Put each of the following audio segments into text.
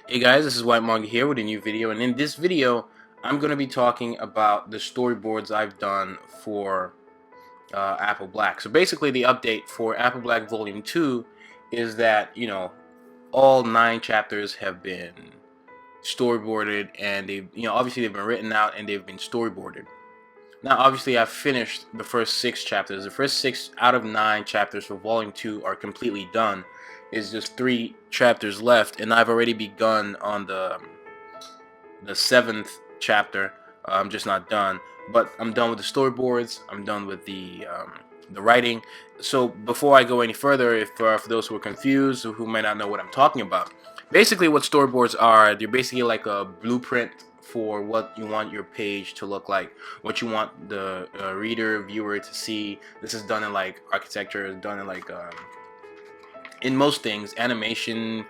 Hey guys, this is WhytManga here with a new video, and in this video I'm going to be talking about the storyboards I've done for Apple Black. So basically the update for Apple Black Volume 2 is that, all 9 chapters have been storyboarded, and obviously they've been written out and they've been storyboarded. Now obviously I've finished the first 6 chapters. The first 6 out of 9 chapters for Volume 2 are completely done. It's just 3 chapters left, and I've already begun on the 7th chapter. I'm just not done, but I'm done with the storyboards. I'm done with the writing. So before I go any further, if for those who are confused or who might not know what I'm talking about, basically what storyboards are, they're basically like a blueprint for what you want your page to look like, what you want the reader, viewer to see. This is done in like architecture, is done in like in most things, animation.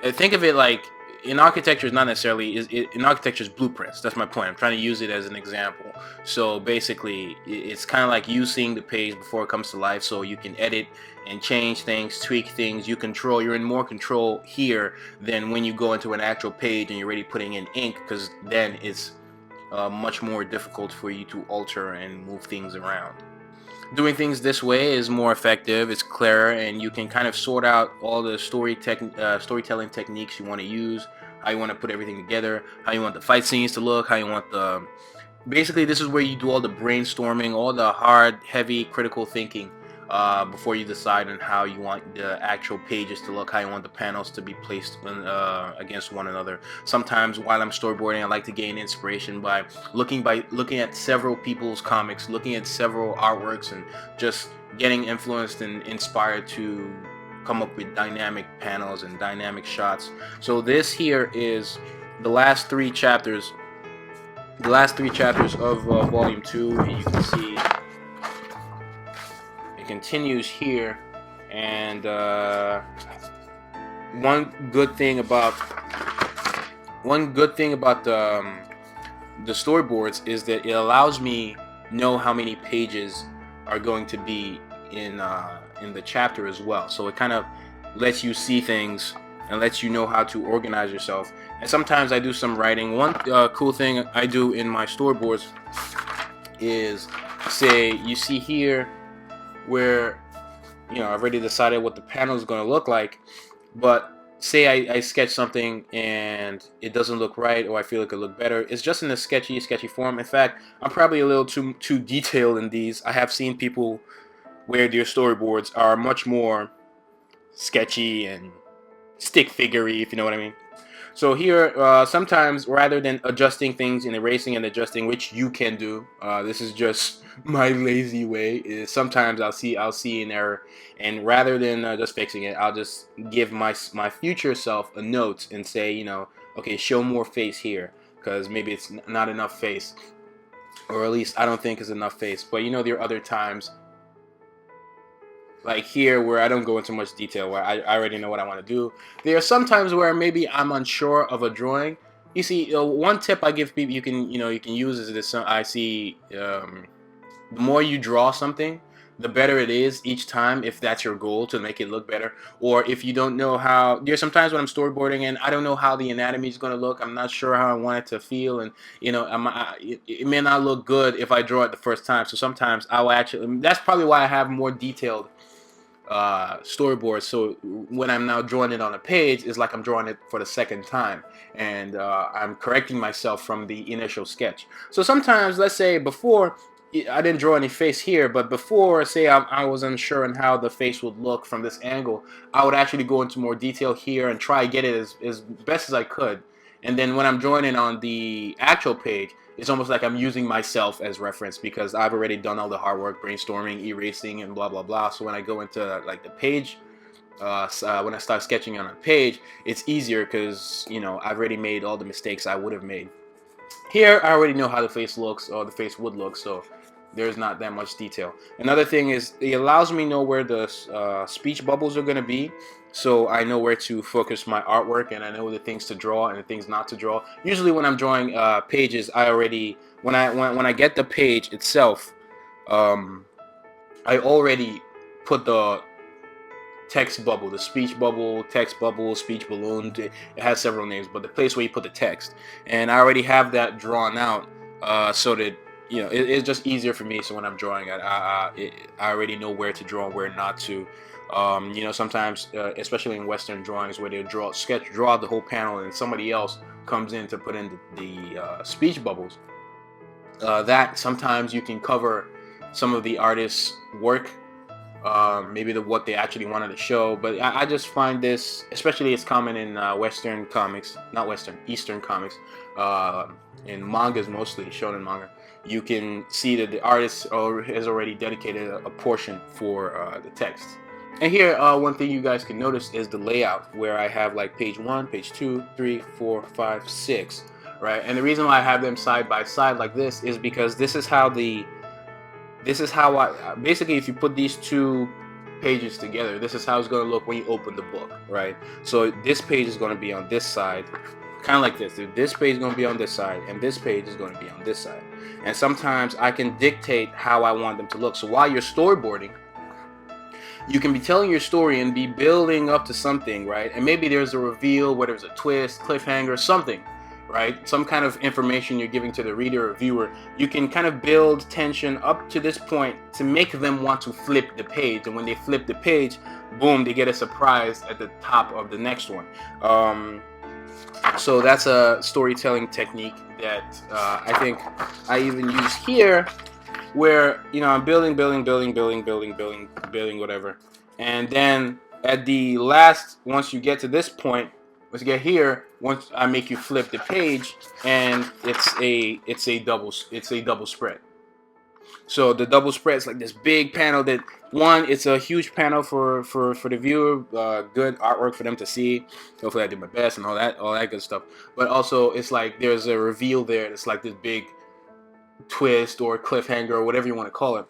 Think of it like in architecture is not necessarily in architecture's blueprints. That's my point. I'm trying to use it as an example. So basically, it's kind of like you seeing the page before it comes to life, so you can edit and change things, tweak things. You're in more control here than when you go into an actual page and you're already putting in ink, because then it's much more difficult for you to alter and move things around. Doing things this way is more effective, it's clearer, and you can kind of sort out all the storytelling techniques you want to use, how you want to put everything together, how you want the fight scenes to look, how you want the... Basically, this is where you do all the brainstorming, all the hard, heavy, critical thinking before you decide on how you want the actual pages to look, how you want the panels to be placed against one another. Sometimes while I'm storyboarding, I like to gain inspiration by looking at several people's comics, looking at several artworks, and just getting influenced and inspired to come up with dynamic panels and dynamic shots. So this here is the last 3 chapters of volume 2, and you can see it continues here. And one good thing about the storyboards is that it allows me know how many pages are going to be in the chapter as well. So it kind of lets you see things and lets you know how to organize yourself. And sometimes I do some writing. One cool thing I do in my storyboards is, say, you see here where I've already decided what the panel is going to look like, but say I sketch something and it doesn't look right, or I feel it could look better. It's just in a sketchy form. In fact, I'm probably a little too detailed in these. I have seen people where their storyboards are much more sketchy and stick figure-y, if you know what I mean. So here, sometimes rather than adjusting things and erasing and adjusting, which you can do, this is just my lazy way. Is sometimes I'll see an error, and rather than just fixing it, I'll just give my future self a note and say, okay, show more face here, because maybe it's not enough face, or at least I don't think it's enough face. But there are other times, like here, where I don't go into much detail, where I already know what I want to do. There are some times where maybe I'm unsure of a drawing. You see, one tip I give people you can use is this. I see, the more you draw something, the better it is each time, if that's your goal, to make it look better. Or if you don't know how, there's sometimes when I'm storyboarding and I don't know how the anatomy is going to look. I'm not sure how I want it to feel, and it may not look good if I draw it the first time. So sometimes I'll actually, that's probably why I have more detailed storyboard. So when I'm now drawing it on a page, it's like I'm drawing it for the second time, and I'm correcting myself from the initial sketch. So sometimes, let's say before, I didn't draw any face here, but before, say I was unsure on how the face would look from this angle, I would actually go into more detail here and try to get it as best as I could. And then when I'm drawing it on the actual page, it's almost like I'm using myself as reference, because I've already done all the hard work, brainstorming, erasing, and blah blah blah. So when I go into like the page, when I start sketching on a page, it's easier because I've already made all the mistakes I would have made. Here, I already know how the face looks, or the face would look, so there's not that much detail. Another thing is, it allows me to know where the speech bubbles are going to be, so I know where to focus my artwork, and I know the things to draw and the things not to draw. Usually when I'm drawing pages, I already, when I get the page itself, I already put the text bubble, the speech bubble, text bubble, speech balloon. It has several names, but the place where you put the text. And I already have that drawn out, so that it's just easier for me. So when I'm drawing it, I already know where to draw and where not to. Sometimes, especially in Western drawings, where they draw out the whole panel, and somebody else comes in to put in the speech bubbles. That sometimes you can cover some of the artist's work, maybe what they actually wanted to show. But I just find this, especially it's common in Western comics, not Western, Eastern comics, in mangas mostly, shonen manga. You can see that the artist has already dedicated a portion for the text. And here, one thing you guys can notice is the layout, where I have like page 1, page 2, 3, 4, 5, 6, right? And the reason why I have them side by side like this is because this is how I basically, if you put these two pages together, this is how it's going to look when you open the book, right? So this page is going to be on this side, kind of like this. This page is going to be on this side, and this page is going to be on this side. And sometimes I can dictate how I want them to look. So while you're storyboarding, you can be telling your story and be building up to something, right? And maybe there's a reveal, whether it's a twist, cliffhanger, something, right? Some kind of information you're giving to the reader or viewer. You can kind of build tension up to this point to make them want to flip the page. And when they flip the page, boom, they get a surprise at the top of the next one. So that's a storytelling technique that I think I even use here, where I'm building, whatever, and then at the last, once you get to this point, once you get here, once I make you flip the page, and it's a double spread. So the double spread is like this big panel that, one, it's a huge panel for the viewer, good artwork for them to see. Hopefully I did my best and all that good stuff. But also it's like there's a reveal there. It's like this big twist or cliffhanger or whatever you want to call it.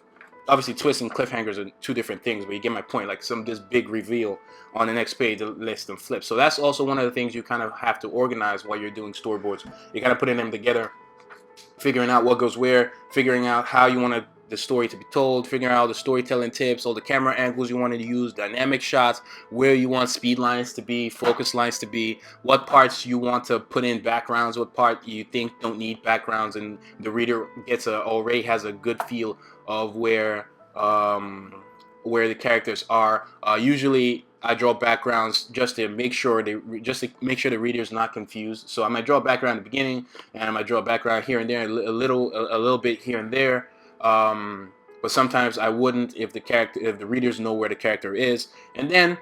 Obviously, twists and cliffhangers are two different things, but you get my point. Like this big reveal on the next page that lets them flip. So that's also one of the things you kind of have to organize while you're doing storyboards. You kind of putting them together, figuring out what goes where, figuring out how you want the story to be told, figuring out the storytelling tips, all the camera angles you want to use, dynamic shots, where you want speed lines to be, focus lines to be, what parts you want to put in backgrounds, what part you think don't need backgrounds, and the reader already has a good feel of where the characters are. Usually I draw backgrounds just to make sure the reader is not confused. So I might draw a background at the beginning, and I might draw a background here and there, a little bit here and there. But sometimes I wouldn't if the readers know where the character is. And then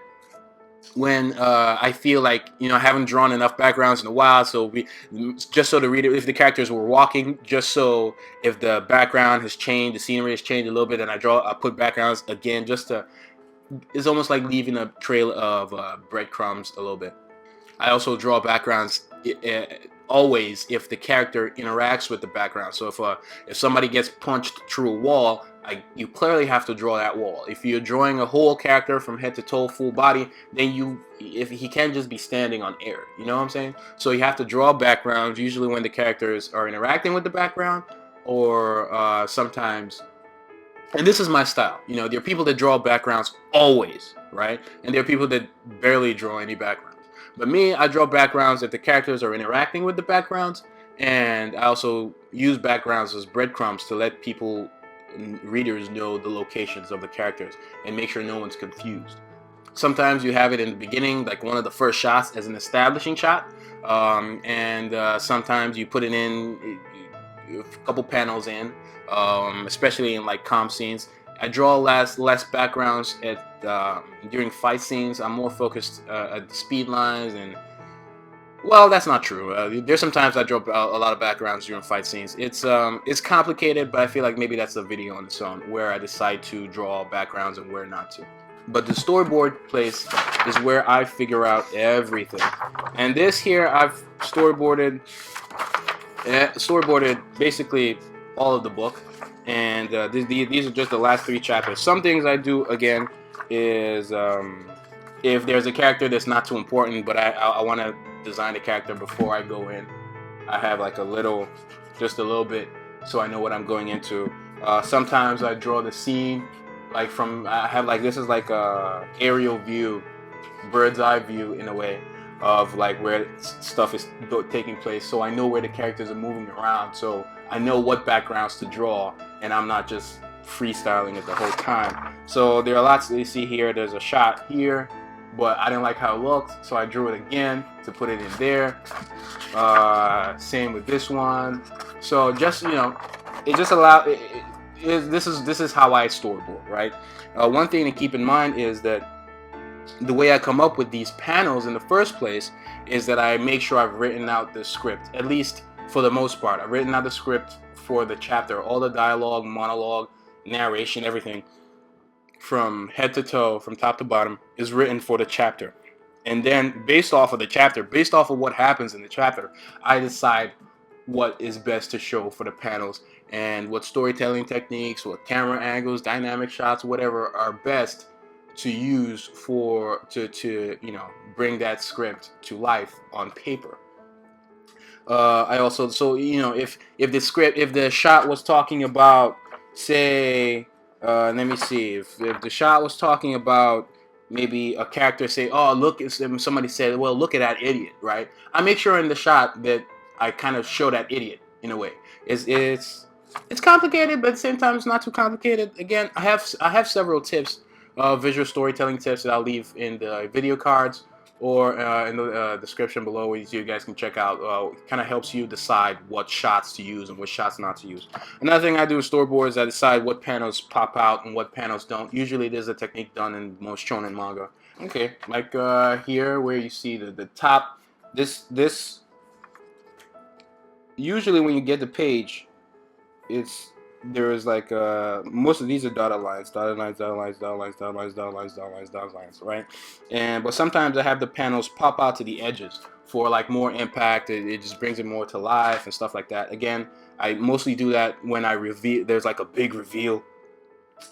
when I feel like I haven't drawn enough backgrounds in a while, so just so the reader, if the characters were walking, just so if the background has changed, the scenery has changed a little bit, and I put backgrounds again, just to, it's almost like leaving a trail of breadcrumbs a little bit. I also draw backgrounds always if the character interacts with the background. So if somebody gets punched through a wall, you clearly have to draw that wall. If you're drawing a whole character from head to toe, full body, then if he can't just be standing on air, you know what I'm saying? So you have to draw backgrounds usually when the characters are interacting with the background, or sometimes. And this is my style. There are people that draw backgrounds always, right? And there are people that barely draw any backgrounds. But me, I draw backgrounds if the characters are interacting with the backgrounds, and I also use backgrounds as breadcrumbs to let readers know the locations of the characters and make sure no one's confused. Sometimes you have it in the beginning, like one of the first shots as an establishing shot, and sometimes you put it in a couple panels in, especially in like calm scenes. I draw less backgrounds during fight scenes. I'm more focused at the speed lines, and well, that's not true. There's sometimes I draw a lot of backgrounds during fight scenes. It's complicated, but I feel like maybe that's a video on its own where I decide to draw backgrounds and where not to. But the storyboard place is where I figure out everything. And this here, I've storyboarded basically all of the book. And these are just the last 3 chapters. Some things I do, again, is if there's a character that's not too important, but I want to design the character before I go in, I have like just a little bit, so I know what I'm going into. Sometimes I draw the scene like from I have like this is like a aerial view, bird's eye view in a way of like where stuff is taking place, so I know where the characters are moving around, so I know what backgrounds to draw, and I'm not just freestyling it the whole time. So there are lots that you see here. There's a shot here, but I didn't like how it looked, so I drew it again to put it in there. Same with this one. So just, you know, it just this is how I storyboard, right? One thing to keep in mind is that the way I come up with these panels in the first place is that I make sure I've written out the script, at least for the most part. I've written out the script for the chapter, all the dialogue, monologue, narration, everything from head to toe, from top to bottom, is written for the chapter. And then based off of the chapter, based off of what happens in the chapter, I decide what is best to show for the panels and what storytelling techniques, what camera angles, dynamic shots, whatever are best to use for to you know, bring that script to life on paper. I also, so you know, if the shot was talking about, say, let me see, if the shot was talking about maybe a character say, oh look, somebody said, well look at that idiot, right? I make sure in the shot that I kind of show that idiot in a way. It's complicated, but at the same time it's not too complicated. Again, I have several tips, visual storytelling tips that I'll leave in the video cards or in the description below, where you guys can check out. Kind of helps you decide what shots to use and what shots not to use. Another thing I do in storyboards is I decide what panels pop out and what panels don't. Usually there's a technique done in most shonen manga. Okay, like here where you see the top, this usually when you get the page, there's like most of these are dotted lines, right? But sometimes I have the panels pop out to the edges for like more impact. It just brings it more to life and stuff like that. Again, I mostly do that when I reveal. There's like a big reveal,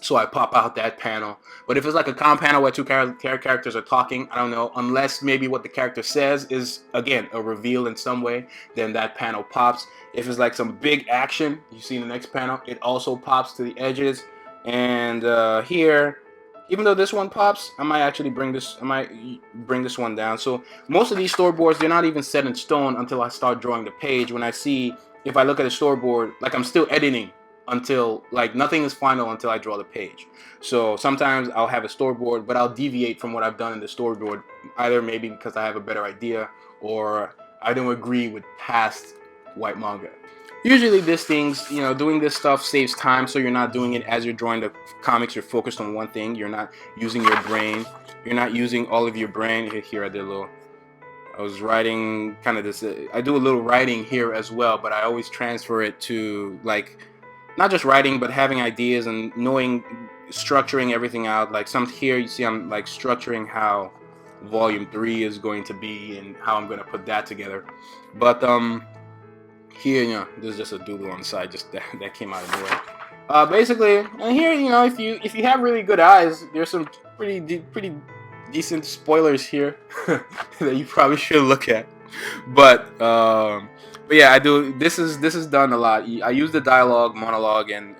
so I pop out that panel. But if it's like a calm panel where two characters are talking, I don't know, unless maybe what the character says is, again, a reveal in some way, then that panel pops. If it's like some big action, you see in the next panel, it also pops to the edges. And here, even though this one pops, I might bring this one down. So most of these storyboards, they're not even set in stone until I start drawing the page. When I see, if I look at a storyboard, like I'm still editing until, like, nothing is final until I draw the page. So sometimes I'll have a storyboard, but I'll deviate from what I've done in the storyboard, either maybe because I have a better idea or I don't agree with past WhytManga. Usually these things, you know, doing this stuff saves time, so you're not doing it as you're drawing the comics. You're focused on one thing. You're not using your brain. You're not using all of your brain. Here I did a little, I was writing kind of this, I do a little writing here as well, but I always transfer it to, like, not just writing, but having ideas and knowing, structuring everything out. Like some here, you see I'm like structuring how volume 3 is going to be and how I'm going to put that together. But here, you know, there's just a doodle on the side, just that came out of nowhere. Basically, and here, you know, if you have really good eyes, there's some pretty decent spoilers here that you probably should look at. But yeah, I do. This is done a lot. I use the dialogue, monologue, and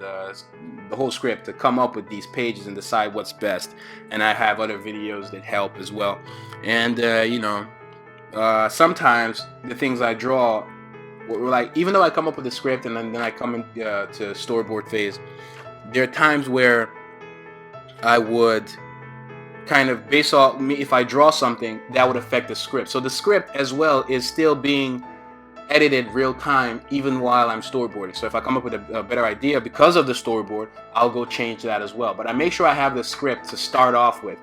the whole script to come up with these pages and decide what's best. And I have other videos that help as well. And you know, sometimes the things I draw, like, even though I come up with the script and then I come into storyboard phase, there are times where I would kind of base off me, if I draw something that would affect the script. So the script as well is still being edited real time even while I'm storyboarding. So if I come up with a better idea because of the storyboard, I'll go change that as well. But I make sure I have the script to start off with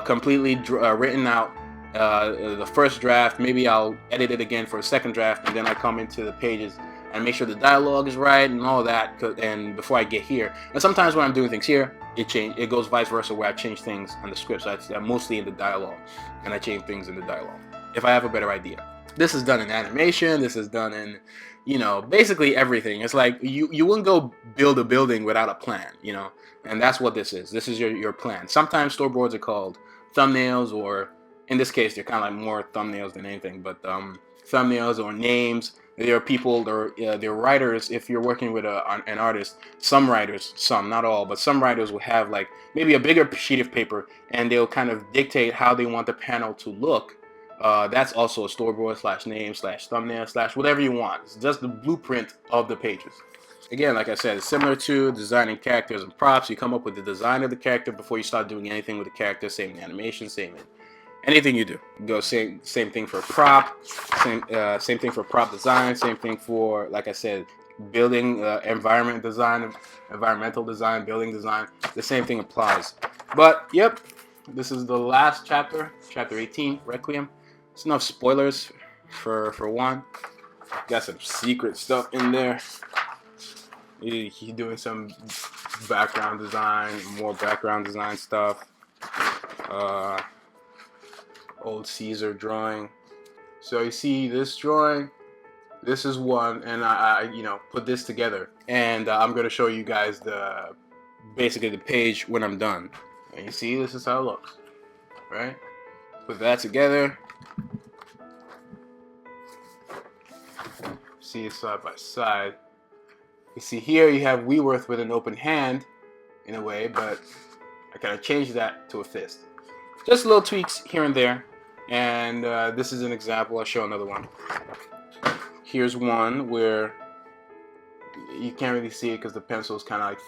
completely written out, the first draft. Maybe I'll edit it again for a second draft, and then I come into the pages and make sure the dialogue is right and all that, and before I get here. And sometimes when I'm doing things here, it goes vice versa, where I change things on the script. So I'm mostly in the dialogue, and I change things in the dialogue if I have a better idea. This is done in animation. This is done in, you know, basically everything. It's like you wouldn't go build a building without a plan, you know, and that's what this is. This is your plan. Sometimes storyboards are called thumbnails, or in this case, they're kind of like more thumbnails than anything, but thumbnails or names. There are people, there are writers. If you're working with an artist, some writers, some, not all, but some writers will have like maybe a bigger sheet of paper, and they'll kind of dictate how they want the panel to look. That's also a storyboard slash name slash thumbnail slash whatever you want. It's just the blueprint of the pages. Again, like I said, it's similar to designing characters and props. You come up with the design of the character before you start doing anything with the character. Same in animation, same in anything you do. Go same thing for prop, same thing for prop design, same thing for, like I said, building, environmental design, building design. The same thing applies. But yep, this is the last chapter, chapter 18, Requiem. It's enough spoilers for one. Got some secret stuff in there. He's doing some background design, more background design stuff. Old Caesar drawing. So you see this drawing, this is one, and I put this together, and I'm going to show you guys basically the page when I'm done. And you see, this is how it looks, right? Put that together. See it side by side. You see here you have Weworth with an open hand in a way, but I kind of changed that to a fist. Just little tweaks here and there. And this is an example. I'll show another one. Here's one where you can't really see it because the pencil is kind of like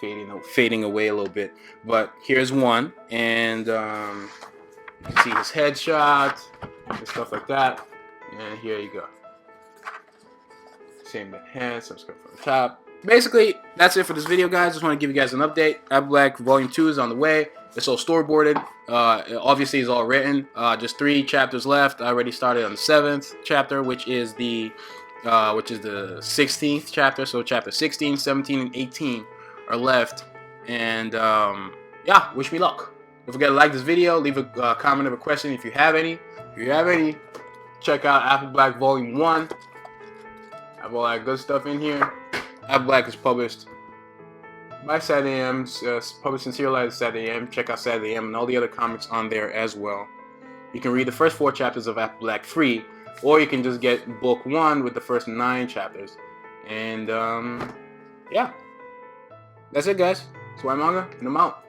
fading away a little bit. But here's one, and you can see his headshot and stuff like that. And here you go. Same with hands. Some stuff from the top. Basically, that's it for this video, guys. Just want to give you guys an update. Apple Black Volume 2 is on the way. It's all storyboarded. Obviously, it's all written. Just 3 chapters left. I already started on the 7th chapter, which is the 16th chapter. So chapter 16, 17, and 18 are left. And yeah, wish me luck. Don't forget to like this video. Leave a comment or a question if you have any. Check out Apple Black Volume 1. Have all that good stuff in here. Apple Black is published by Saturday AM, published and serialized Saturday AM. Check out Saturday AM and all the other comics on there as well. You can read the first 4 chapters of Apple Black free, or you can just get book 1 with the first 9 chapters. And yeah, that's it, guys. It's WhytManga, and I'm out.